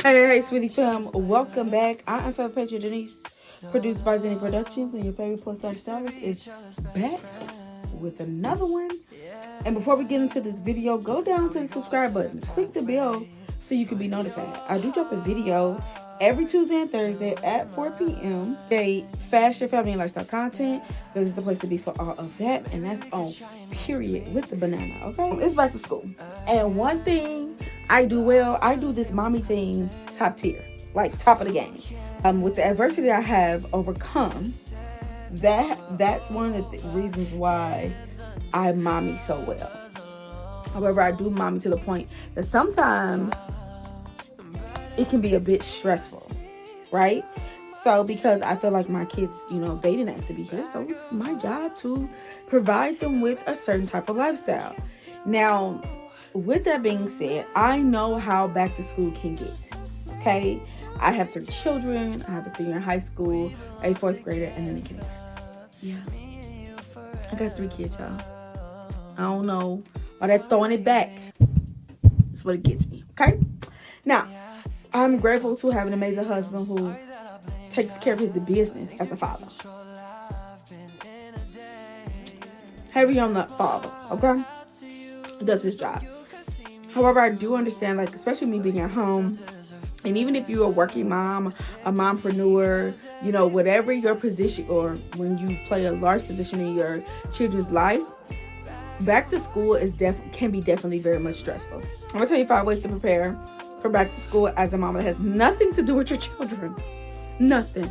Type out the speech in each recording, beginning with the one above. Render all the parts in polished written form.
Hey, sweetie fam, welcome back. I am Patra Denise, produced by Zenny Productions, and your favorite plus size stylist is back with another one. And before we get into this video, go down to the subscribe button, click the bell so you can be notified. I do drop a video every Tuesday and Thursday at 4 p.m. They fashion, family, and lifestyle content, because it's the place to be for all of that, and that's on period with the banana. Okay, it's back to school, and one thing I do well, I do this mommy thing top tier, like top of the game. With the adversity I have overcome, that's one of the reasons why I mommy so well. However, I do mommy to the point that sometimes it can be a bit stressful, right? So because I feel like my kids, they didn't ask to be here, so it's my job to provide them with a certain type of lifestyle. Now, with that being said, I know how back to school can get, okay? I have 3 children. I have a senior in high school, a 4th grader, and then a kindergarten. Yeah. I got 3 kids, y'all. I don't know why they're throwing it back. That's what it gets me, okay? Now, I'm grateful to have an amazing husband who takes care of his business as a father. Heavy on the father, okay? He does his job. However, I do understand, like, especially me being at home, and even if you're a working mom, a mompreneur, whatever your position, or when you play a large position in your children's life, back to school can be definitely very much stressful. I'm gonna tell you 5 ways to prepare for back to school as a mom that has nothing to do with your children. Nothing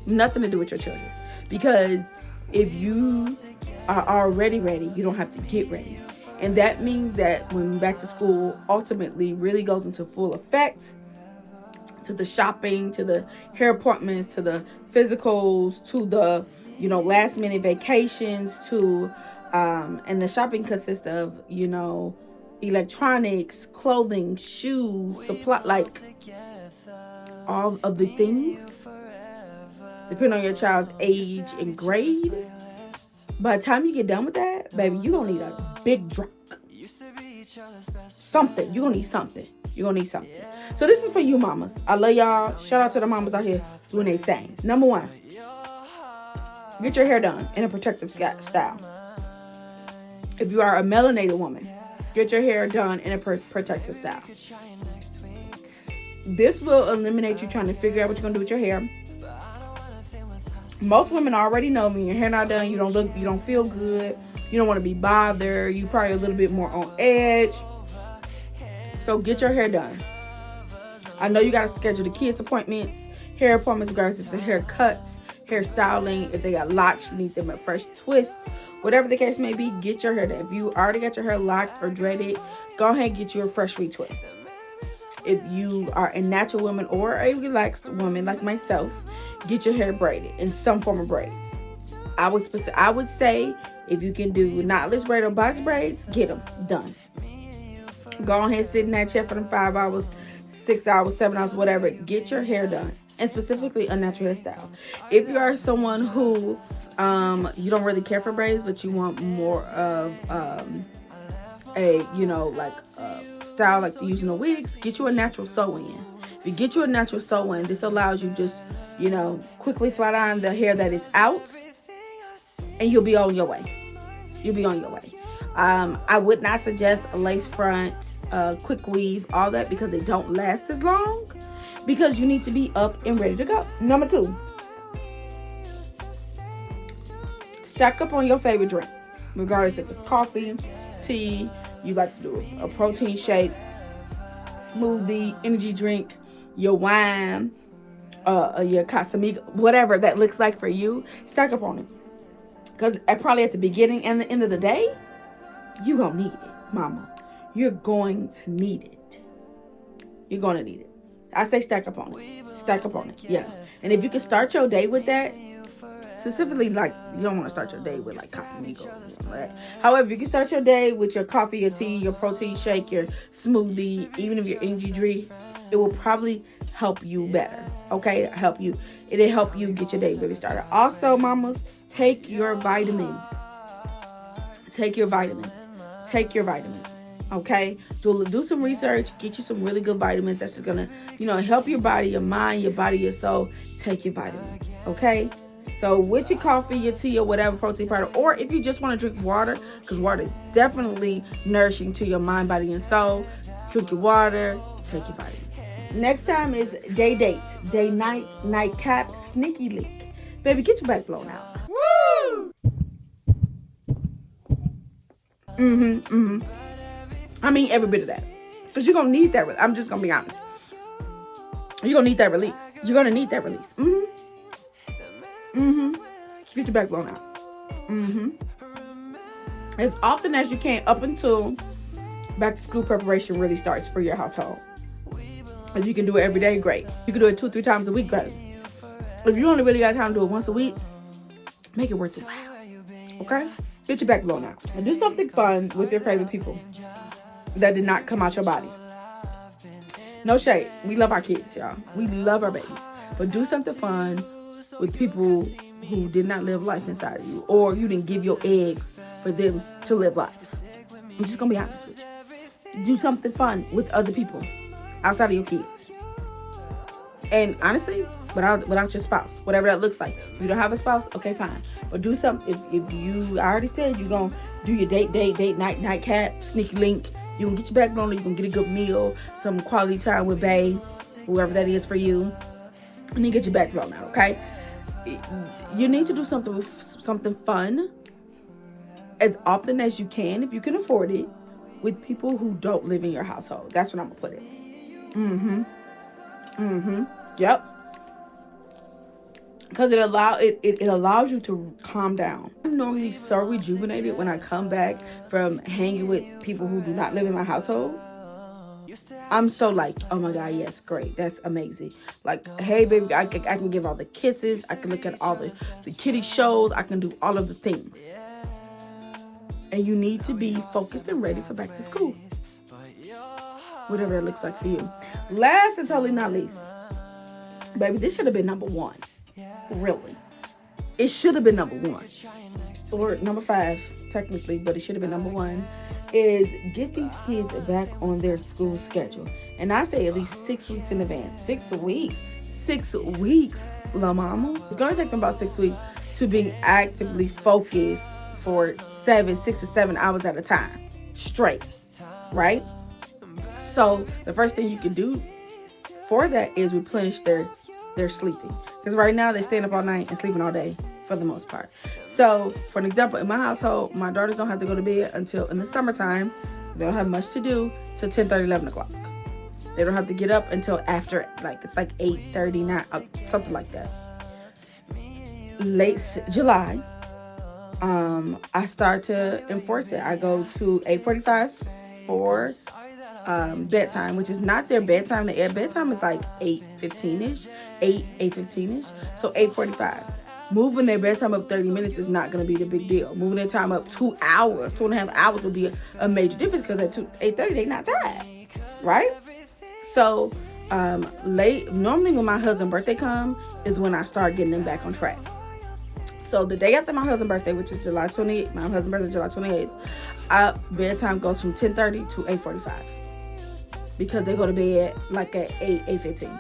to do with your children. Because if you are already ready, you don't have to get ready. And that means that when back to school ultimately really goes into full effect, to the shopping, to the hair appointments, to the physicals, to the, last minute vacations, and the shopping consists of, electronics, clothing, shoes, supply, like all of the things, depending on your child's age and grade. By the time you get done with that, baby, you're going to need a big drunk. Something. You're going to need something. So this is for you mamas. I love y'all. Shout out to the mamas out here doing their thing. Number 1, get your hair done in a protective style. If you are a melanated woman, get your hair done in a protective style. This will eliminate you trying to figure out what you're going to do with your hair. Most women already know me. Your hair not done, you don't feel good. You don't want to be bothered. You probably a little bit more on edge. So get your hair done. I know you got to schedule the kids' appointments, hair appointments, regardless if it's haircuts, hair styling. If they got locks, you need them at first twist. Whatever the case may be, get your hair done. If you already got your hair locked or dreaded, go ahead and get you a fresh retwist. If you are a natural woman or a relaxed woman like myself, get your hair braided in some form of braids. I would say if you can do knotless braid or box braids, get them done. Go ahead, sit in that chair for them 5 hours, 6 hours, 7 hours, whatever. Get your hair done, and specifically a natural hairstyle. If you are someone who you don't really care for braids, but you want more of a style like using the wigs, get you a natural sew-in. If you get you a natural sew-in, this allows you just quickly flat iron the hair that is out, and you'll be on your way. I would not suggest a lace front, quick weave, all that, because they don't last as long, because you need to be up and ready to go. Number 2, stack up on your favorite drink, regardless if it's coffee, tea, you like to do a protein shake, smoothie, energy drink, your wine, your Casamigo, whatever that looks like for you. Stack up on it, because probably at the beginning and the end of the day, you're going to need it, mama. You're going to need it. I say stack up on it. Yeah. And if you can start your day with that, specifically, like, you don't want to start your day with like Casamigo, right? However, you can start your day with your coffee, your tea, your protein shake, your smoothie, even if your energy drink, it will probably help you better. Okay? It'll help you get your day really started. Also, mamas, take your vitamins. Okay, do some research, get you some really good vitamins that's just gonna, help your body, your mind, your body, your soul. Take your vitamins, okay? So with your coffee, your tea, or whatever protein powder, or if you just want to drink water, because water is definitely nourishing to your mind, body, and soul. Drink your water, take your vitamins. Next time is day date, day night, nightcap, sneaky link. Baby, get your back blown out. Woo! I mean every bit of that. Because you're going to need that. I'm just going to be honest. You're going to need that release. You're going to need that release. Get your back blown out. As often as you can up until back to school preparation really starts for your household. If you can do it every day, great. You can do it 2-3 times a week, great. If you only really got time to do it once a week, make it worth the while. Okay? Get your back blown out. And do something fun with your favorite people that did not come out your body. No shade. We love our kids, y'all. We love our babies. But do something fun with people who did not live life inside of you, or you didn't give your eggs for them to live life. I'm just going to be honest with you. Do something fun with other people outside of your kids. And honestly, without your spouse, whatever that looks like. If you don't have a spouse, okay, fine. But do something. If you, I already said you're going to do your date, night, nightcap, sneaky link. You're going to get your back blown. You're going to get a good meal, some quality time with bae, whoever that is for you. And then get your back blown out, okay? You need to do something with something fun as often as you can, if you can afford it, with people who don't live in your household. That's what I'm going to put it. Yep. Because it allows you to calm down. I'm normally so rejuvenated when I come back from hanging with people who do not live in my household. I'm so like, oh my God, yes, great. That's amazing. Like, hey, baby, I can give all the kisses. I can look at all the kiddie shows. I can do all of the things. And you need to be focused and ready for back to school. Whatever it looks like for you. Last and totally not least, baby, this should have been number 1. Really. It should have been number 1. Or number 5, technically, but it should have been number 1. Is get these kids back on their school schedule. And I say at least 6 weeks in advance. 6 weeks. 6 weeks, la mama. It's going to take them about 6 weeks to being actively focused for 6 to 7 hours at a time. Straight. Right? So the first thing you can do for that is replenish their sleeping. Because right now they're staying up all night and sleeping all day for the most part. So, for an example, in my household, my daughters don't have to go to bed until in the summertime. They don't have much to do till 10:30, 11 o'clock. They don't have to get up until after, it's like 8:30, 9, something like that. Late July, I start to enforce it. I go to 8:45 for bedtime, which is not their bedtime. Their bedtime is like 8:15ish, 8:15ish. So 8:45. Moving their bedtime up 30 minutes is not going to be the big deal. Moving their time up 2 hours, 2.5 hours will be a major difference, because at 8:30 they're not tired, right? So normally when my husband's birthday comes is when I start getting them back on track. So the day after my husband's birthday, which is July 28th, my husband's birthday is July 28th, bedtime goes from 10:30 to 8:45. Because they go to bed like at 8:15.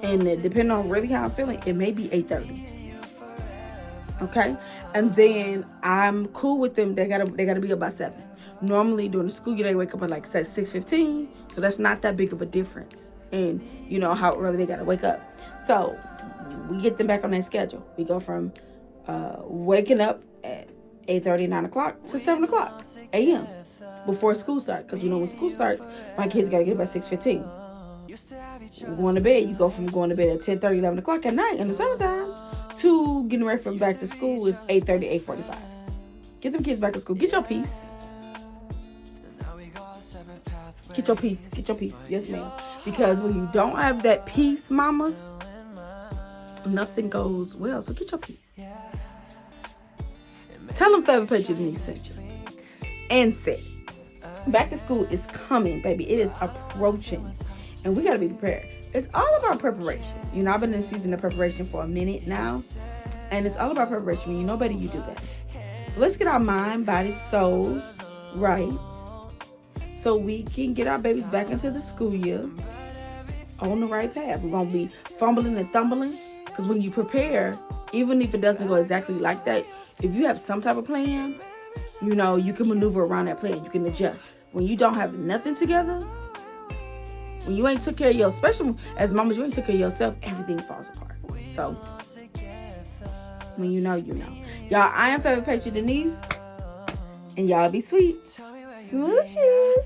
And depending on really how I'm feeling, it may be 8:30. Okay? And then I'm cool with them. They gotta be up by 7. Normally during the school year, they wake up at like 6:15. So that's not that big of a difference in, how early they gotta wake up. So we get them back on their schedule. We go from waking up at 8:30, 9 o'clock to 7 o'clock a.m. before school starts. Because when school starts, my kids gotta get up at 6:15. Going to bed, you go from going to bed at 10:30, 11 o'clock at night in the summertime to getting ready for back to school is 8:30, 8:45. Get them kids back to school. Get your peace. Get your peace. Get your peace. Yes, ma'am. Because when you don't have that peace, mamas, nothing goes well. So get your peace. Tell them Patra Denise sent you. And said, back to school is coming, baby. It is approaching. And we got to be prepared. It's all about preparation. I've been in the season of preparation for a minute now. And it's all about preparation. When you know better, you do better. So let's get our mind, body, soul right. so we can get our babies back into the school year on the right path. We're going to be fumbling and tumbling, because when you prepare, even if it doesn't go exactly like that, if you have some type of plan, you know, you can maneuver around that plan. You can adjust. When you don't have nothing together, when you ain't took care of yourself, especially as mamas, you ain't took care of yourself, everything falls apart. So, when you know, you know. Y'all, I am favorite Patra Denise, and y'all be sweet. Smooches.